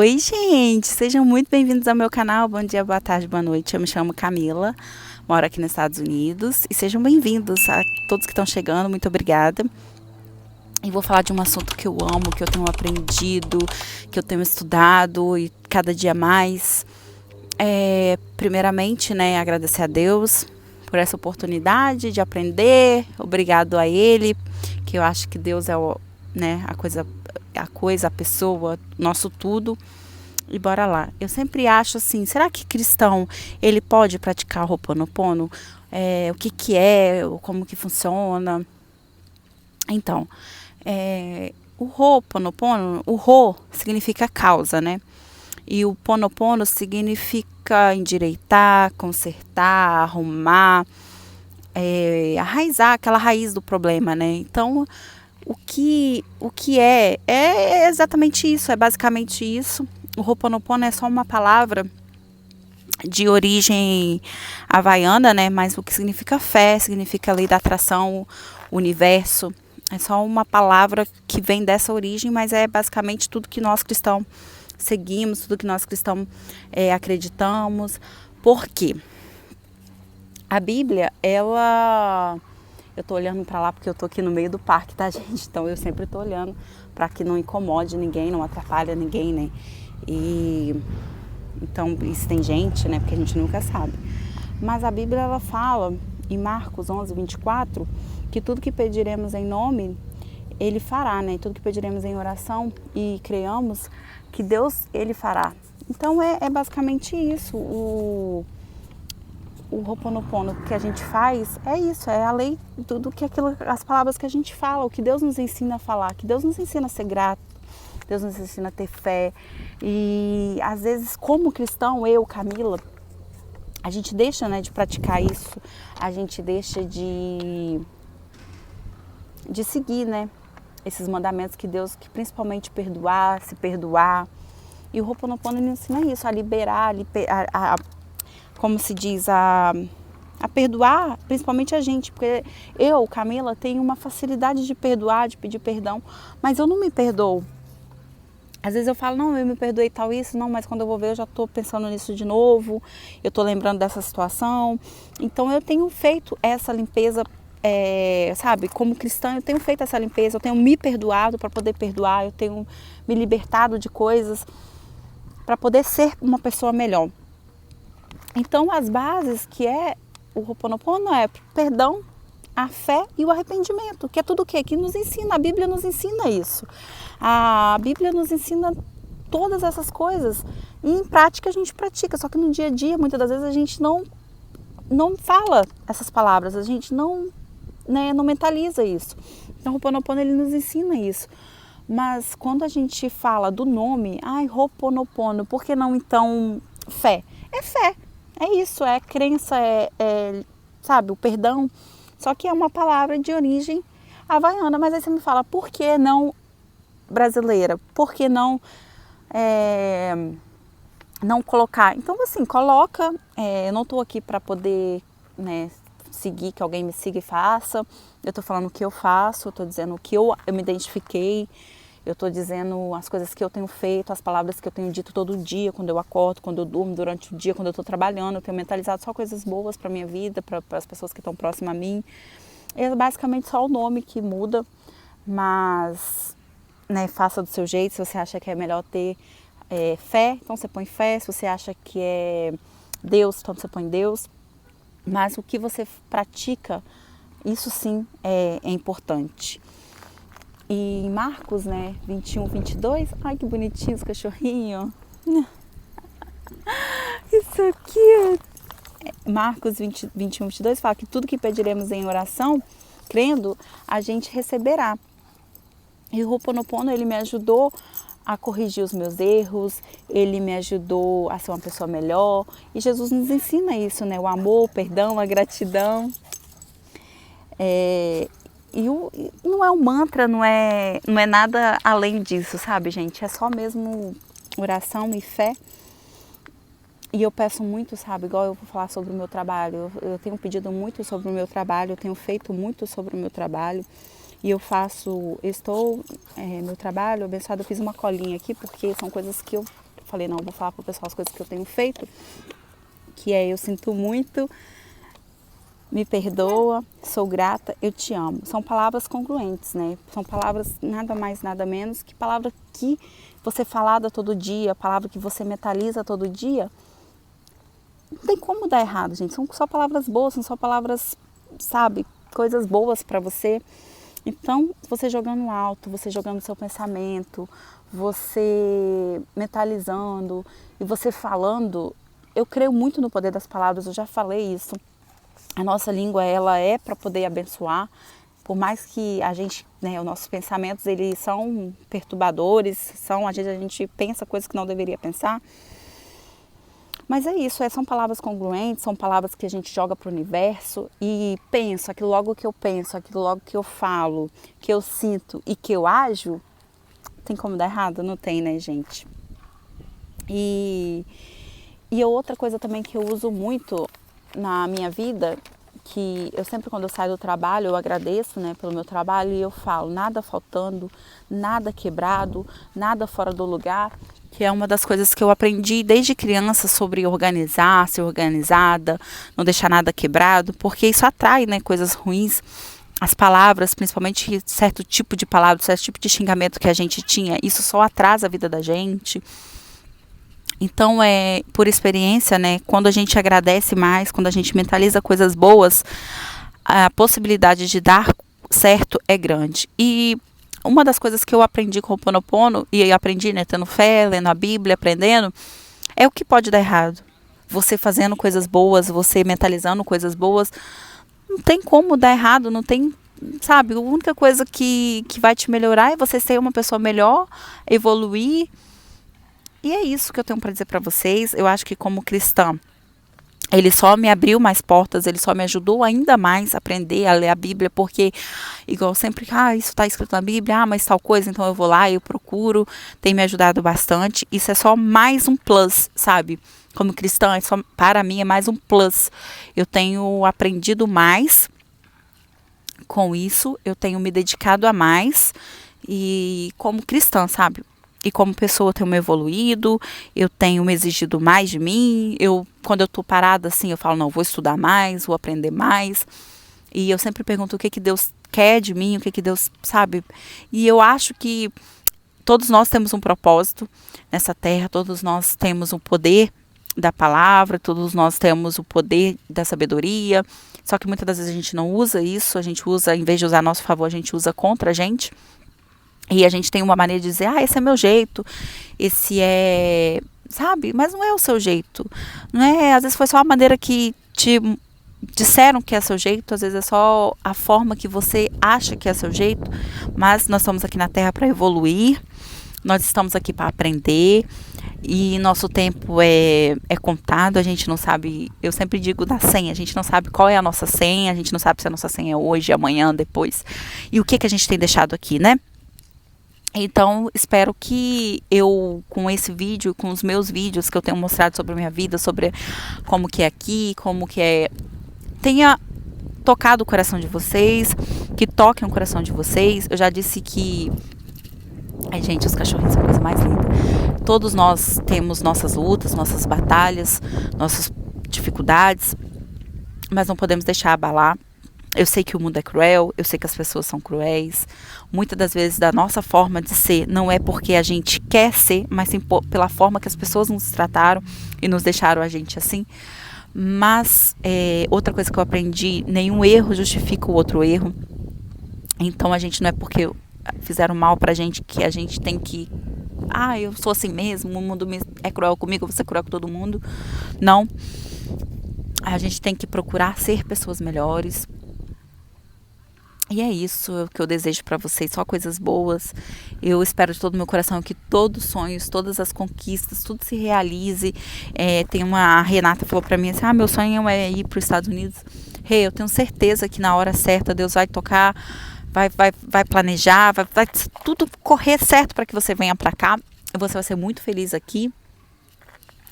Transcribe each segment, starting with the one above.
Oi, gente! Sejam muito bem-vindos ao meu canal. Bom dia, boa tarde, boa noite. Eu me chamo Camila, moro aqui nos Estados Unidos. E sejam bem-vindos a todos que estão chegando. Muito obrigada. E vou falar de um assunto que eu amo, que eu tenho aprendido, que eu tenho estudado e cada dia mais. Primeiramente, né, agradecer a Deus por essa oportunidade de aprender. Obrigado a Ele, que eu acho que Deus é a pessoa, nosso tudo. E bora lá. Eu sempre acho assim, será que cristão, ele pode praticar o Ho'oponopono? O que é, como que funciona? Então, o Ho'oponopono, o Ho significa causa, né? E o Ponopono significa endireitar, consertar, arrumar, arraizar, aquela raiz do problema, né? Então, o que é exatamente isso, é basicamente isso. O Ho'oponopono é só uma palavra de origem havaiana, né? Mas o que significa fé, significa lei da atração, universo. É só uma palavra que vem dessa origem, mas é basicamente tudo que nós cristãos seguimos, tudo que nós cristãos acreditamos. Por quê? A Bíblia, eu tô olhando para lá porque eu tô aqui no meio do parque, tá, gente? Então eu sempre tô olhando para que não incomode ninguém, não atrapalhe ninguém, né? Então, isso tem gente, né? Porque a gente nunca sabe. Mas a Bíblia, ela fala em Marcos 11:24, que tudo que pediremos em nome, Ele fará, né? Tudo que pediremos em oração e creamos que Deus, Ele fará. Então, é basicamente isso. O Ho'oponopono que a gente faz é isso, é a lei do que as palavras que a gente fala, o que Deus nos ensina a falar, que Deus nos ensina a ser grato, Deus nos ensina a ter fé. E às vezes, como cristão, eu, Camila, a gente deixa, né, de praticar isso, a gente deixa de seguir, né, esses mandamentos que Deus, que principalmente perdoar, se perdoar. E o Ho'oponopono nos ensina isso, a liberar, como se diz, a perdoar, principalmente a gente, porque eu, Camila, tenho uma facilidade de perdoar, de pedir perdão, mas eu não me perdoo. Às vezes eu falo, não, eu me perdoei tal isso, não, mas quando eu vou ver eu já estou pensando nisso de novo, eu estou lembrando dessa situação. Então eu tenho feito essa limpeza, sabe, como cristã eu tenho feito essa limpeza, eu tenho me perdoado para poder perdoar, eu tenho me libertado de coisas para poder ser uma pessoa melhor. Então, as bases que é o Ho'oponopono é perdão, a fé e o arrependimento, que é tudo o que nos ensina, a Bíblia nos ensina isso. A Bíblia nos ensina todas essas coisas e em prática a gente pratica, só que no dia a dia, muitas das vezes a gente não fala essas palavras, a gente não mentaliza isso. Então, o Ho'oponopono, ele nos ensina isso. Mas quando a gente fala do nome, Ho'oponopono, por que não então fé? É fé. É isso, é crença, sabe, o perdão. Só que é uma palavra de origem havaiana. Mas aí você me fala, por que não brasileira? Por que não colocar? Então, assim, coloca. Eu não estou aqui para poder, né, seguir, que alguém me siga e faça. Eu estou falando o que eu faço, eu estou dizendo o que eu me identifiquei. Eu estou dizendo as coisas que eu tenho feito, as palavras que eu tenho dito todo dia, quando eu acordo, quando eu durmo, durante o dia, quando eu estou trabalhando. Eu tenho mentalizado só coisas boas para a minha vida, para as pessoas que estão próximas a mim. É basicamente só o nome que muda, mas, né, faça do seu jeito. Se você acha que é melhor ter fé, então você põe fé. Se você acha que é Deus, então você põe Deus. Mas o que você pratica, isso sim é importante. E em Marcos, né, 21:22, ai que bonitinho os cachorrinhos. Isso aqui, Marcos 21:22 fala que tudo que pediremos em oração, crendo, a gente receberá. E o Ho'oponopono, ele me ajudou a corrigir os meus erros, ele me ajudou a ser uma pessoa melhor. E Jesus nos ensina isso, né, o amor, o perdão, a gratidão. E não é um mantra, não é nada além disso, sabe, gente? É só mesmo oração e fé. E eu peço muito, sabe, igual eu vou falar sobre o meu trabalho. Eu tenho pedido muito sobre o meu trabalho, eu tenho feito muito sobre o meu trabalho. E eu faço, meu trabalho abençoado, eu fiz uma colinha aqui, porque são coisas que eu falei, não, eu vou falar pro pessoal as coisas que eu tenho feito, que é eu sinto muito, me perdoa, sou grata, eu te amo. São palavras congruentes, né? São palavras nada mais, nada menos que palavra que você falada todo dia, palavra que você mentaliza todo dia. Não tem como dar errado, gente. São só palavras boas, são só palavras, sabe, coisas boas para você. Então, você jogando alto, você jogando seu pensamento, você mentalizando e você falando, eu creio muito no poder das palavras, eu já falei isso. A nossa língua, ela é para poder abençoar, por mais que a gente, né, os nossos pensamentos, eles são perturbadores, às vezes a gente pensa coisas que não deveria pensar. Mas é isso, são palavras congruentes, são palavras que a gente joga para o universo e penso, aquilo logo que eu penso, aquilo logo que eu falo, que eu sinto e que eu ajo, tem como dar errado? Não tem, né, gente? E outra coisa também que eu uso muito na minha vida, que eu sempre quando eu saio do trabalho, eu agradeço, né, pelo meu trabalho e eu falo, nada faltando, nada quebrado, nada fora do lugar, que é uma das coisas que eu aprendi desde criança sobre organizar, ser organizada, não deixar nada quebrado, porque isso atrai, né, coisas ruins. As palavras, principalmente certo tipo de palavra, certo tipo de xingamento que a gente tinha, isso só atrasa a vida da gente. Então, por experiência, né, quando a gente agradece mais, quando a gente mentaliza coisas boas, a possibilidade de dar certo é grande. E uma das coisas que eu aprendi com o Ho'oponopono, e aprendi, né, tendo fé, lendo a Bíblia, aprendendo, é o que pode dar errado. Você fazendo coisas boas, você mentalizando coisas boas, não tem como dar errado, não tem, sabe? A única coisa que vai te melhorar é você ser uma pessoa melhor, evoluir. E é isso que eu tenho para dizer para vocês. Eu acho que como cristã, ele só me abriu mais portas, ele só me ajudou ainda mais a aprender a ler a Bíblia, porque, igual sempre, isso está escrito na Bíblia, mas tal coisa, então eu vou lá, eu procuro, tem me ajudado bastante. Isso é só mais um plus, sabe? Como cristã, para mim é mais um plus. Eu tenho aprendido mais com isso, eu tenho me dedicado a mais, e como cristã, sabe? E como pessoa eu tenho me evoluído, eu tenho me exigido mais de mim. Quando eu estou parada assim, eu falo, não, vou estudar mais, vou aprender mais. E eu sempre pergunto o que Deus quer de mim, o que Deus sabe. E eu acho que todos nós temos um propósito nessa terra, todos nós temos o poder da palavra, todos nós temos o poder da sabedoria. Só que muitas das vezes a gente não usa isso, a gente usa, em vez de usar a nosso favor, a gente usa contra a gente. E a gente tem uma maneira de dizer, esse é meu jeito, esse é, sabe? Mas não é o seu jeito. Não é, às vezes foi só a maneira que te disseram que é seu jeito, às vezes é só a forma que você acha que é seu jeito, mas nós estamos aqui na Terra para evoluir, nós estamos aqui para aprender e nosso tempo é contado, a gente não sabe, eu sempre digo da senha, a gente não sabe qual é a nossa senha, a gente não sabe se a nossa senha é hoje, amanhã, depois, e o que a gente tem deixado aqui, né? Então, espero que eu, com esse vídeo, com os meus vídeos que eu tenho mostrado sobre a minha vida, sobre como que é aqui, como que é, tenha tocado o coração de vocês, que toquem o coração de vocês. Eu já disse que, ai gente, os cachorrinhos são a coisa mais linda. Todos nós temos nossas lutas, nossas batalhas, nossas dificuldades, mas não podemos deixar abalar. Eu sei que o mundo é cruel, eu sei que as pessoas são cruéis. Muitas das vezes da nossa forma de ser não é porque a gente quer ser, mas sim pela forma que as pessoas nos trataram e nos deixaram a gente assim. Mas outra coisa que eu aprendi, nenhum erro justifica o outro erro. Então a gente não é porque fizeram mal pra gente que a gente tem que, eu sou assim mesmo, o mundo é cruel comigo, eu vou ser cruel com todo mundo. Não. A gente tem que procurar ser pessoas melhores. E é isso que eu desejo para vocês, só coisas boas. Eu espero de todo o meu coração que todos os sonhos, todas as conquistas, tudo se realize. A Renata falou para mim assim, meu sonho é ir para os Estados Unidos. Eu tenho certeza que na hora certa Deus vai tocar, vai planejar, vai tudo correr certo para que você venha para cá. Você vai ser muito feliz aqui.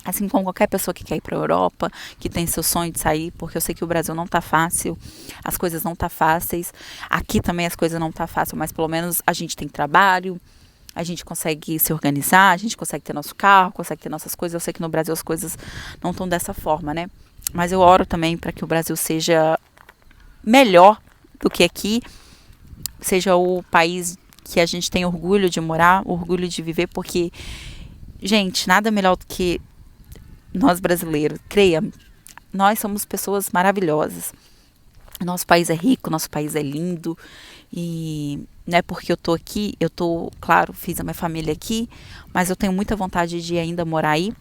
Assim como qualquer pessoa que quer ir para a Europa, que tem seu sonho de sair, porque eu sei que o Brasil não tá fácil, as coisas não tá fáceis. Aqui também as coisas não tá fácil, mas pelo menos a gente tem trabalho, a gente consegue se organizar, a gente consegue ter nosso carro, consegue ter nossas coisas. Eu sei que no Brasil as coisas não estão dessa forma, né? Mas eu oro também para que o Brasil seja melhor do que aqui, seja o país que a gente tem orgulho de morar, orgulho de viver, porque, gente, nada melhor do que nós brasileiros, creia, nós somos pessoas maravilhosas. Nosso país é rico, nosso país é lindo, e não é porque eu tô aqui, claro, fiz a minha família aqui, mas eu tenho muita vontade de ainda morar aí,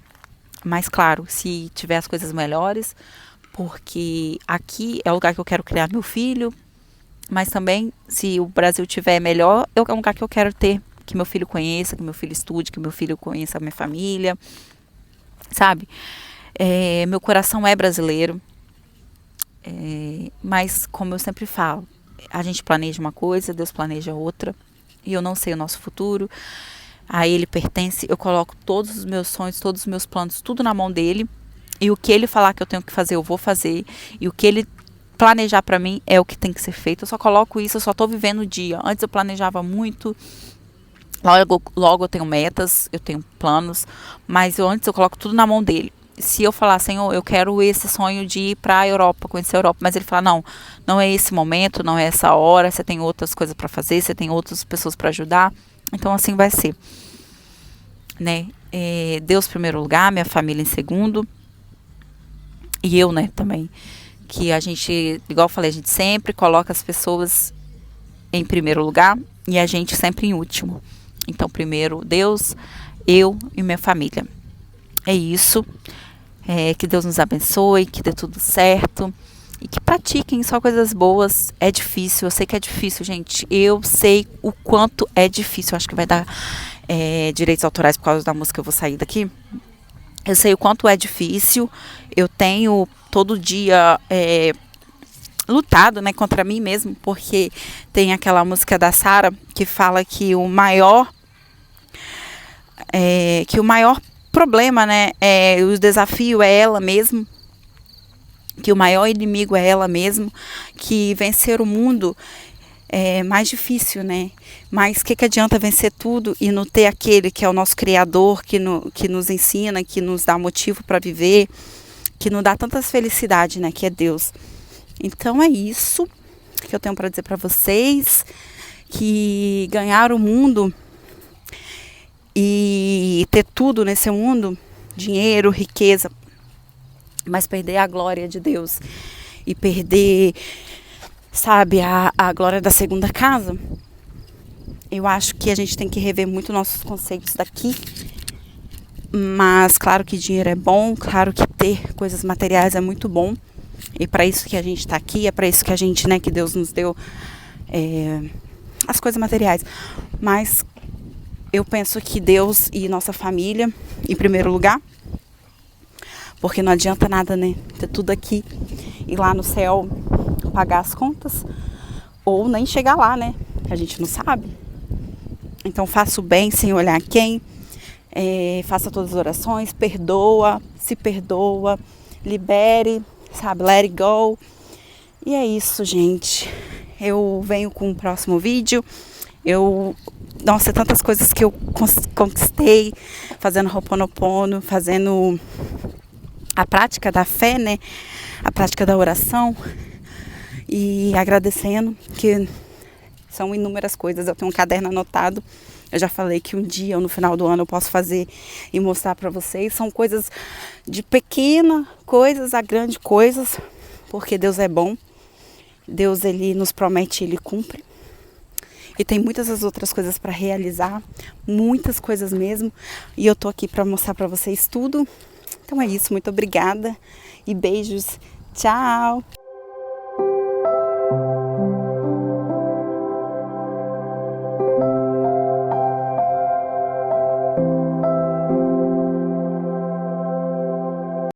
mas claro, se tiver as coisas melhores, porque aqui é o lugar que eu quero criar meu filho, mas também, se o Brasil tiver melhor, é um lugar que eu quero ter, que meu filho conheça, que meu filho estude, que meu filho conheça a minha família, sabe? Meu coração é brasileiro, mas como eu sempre falo, a gente planeja uma coisa, Deus planeja outra, e eu não sei o nosso futuro, a Ele pertence, eu coloco todos os meus sonhos, todos os meus planos, tudo na mão dEle, e o que Ele falar que eu tenho que fazer, eu vou fazer, e o que Ele planejar pra mim é o que tem que ser feito. Eu só coloco isso, eu só tô vivendo o dia. Antes eu planejava muito, logo eu tenho metas, eu tenho planos, mas antes eu coloco tudo na mão dele. Se eu falar, Senhor, eu quero esse sonho de ir pra Europa, conhecer a Europa, mas ele fala, não é esse momento, não é essa hora, você tem outras coisas pra fazer, você tem outras pessoas pra ajudar, então assim vai ser, né? Deus em primeiro lugar, minha família em segundo, e eu, né, também. Que a gente, igual eu falei, a gente sempre coloca as pessoas em primeiro lugar e a gente sempre em último. Então, primeiro Deus, eu e minha família. É isso. Que Deus nos abençoe, que dê tudo certo e que pratiquem só coisas boas. É difícil, eu sei que é difícil, gente. Eu sei o quanto é difícil. Eu acho que vai dar direitos autorais por causa da música, eu vou sair daqui. Eu sei o quanto é difícil. Eu tenho todo dia lutado, né, contra mim mesmo, porque tem aquela música da Sara que fala que o maior problema, né, o desafio é ela mesma, que o maior inimigo é ela mesma, que vencer o mundo é mais difícil, né? Mas o que adianta vencer tudo e não ter aquele que é o nosso Criador, que nos ensina, que nos dá motivo para viver, que nos dá tantas felicidades, né? Que é Deus. Então é isso que eu tenho para dizer para vocês, que ganhar o mundo e ter tudo nesse mundo, dinheiro, riqueza, mas perder a glória de Deus e perder, sabe, a glória da segunda casa, eu acho que a gente tem que rever muito nossos conceitos daqui. Mas claro que dinheiro é bom, claro que ter coisas materiais é muito bom, e para isso que a gente está aqui, é para isso que a gente, né, que Deus nos deu as coisas materiais. Mas eu penso que Deus e nossa família em primeiro lugar, porque não adianta nada, né, ter tudo aqui e lá no céu pagar as contas, ou nem chegar lá, né, a gente não sabe. Então faça o bem sem olhar quem, faça todas as orações, se perdoa, libere, sabe, let it go. E é isso, gente. Eu venho com o próximo vídeo. Nossa, tantas coisas que eu conquistei fazendo Ho'oponopono, fazendo a prática da fé, né? A prática da oração. E agradecendo, que são inúmeras coisas. Eu tenho um caderno anotado. Eu já falei que um dia, ou no final do ano, eu posso fazer e mostrar para vocês. São coisas de pequena coisas a grande coisas, porque Deus é bom. Deus, Ele nos promete, Ele cumpre. E tem muitas outras coisas para realizar, muitas coisas mesmo. E eu tô aqui para mostrar para vocês tudo. Então é isso, muito obrigada e beijos. Tchau!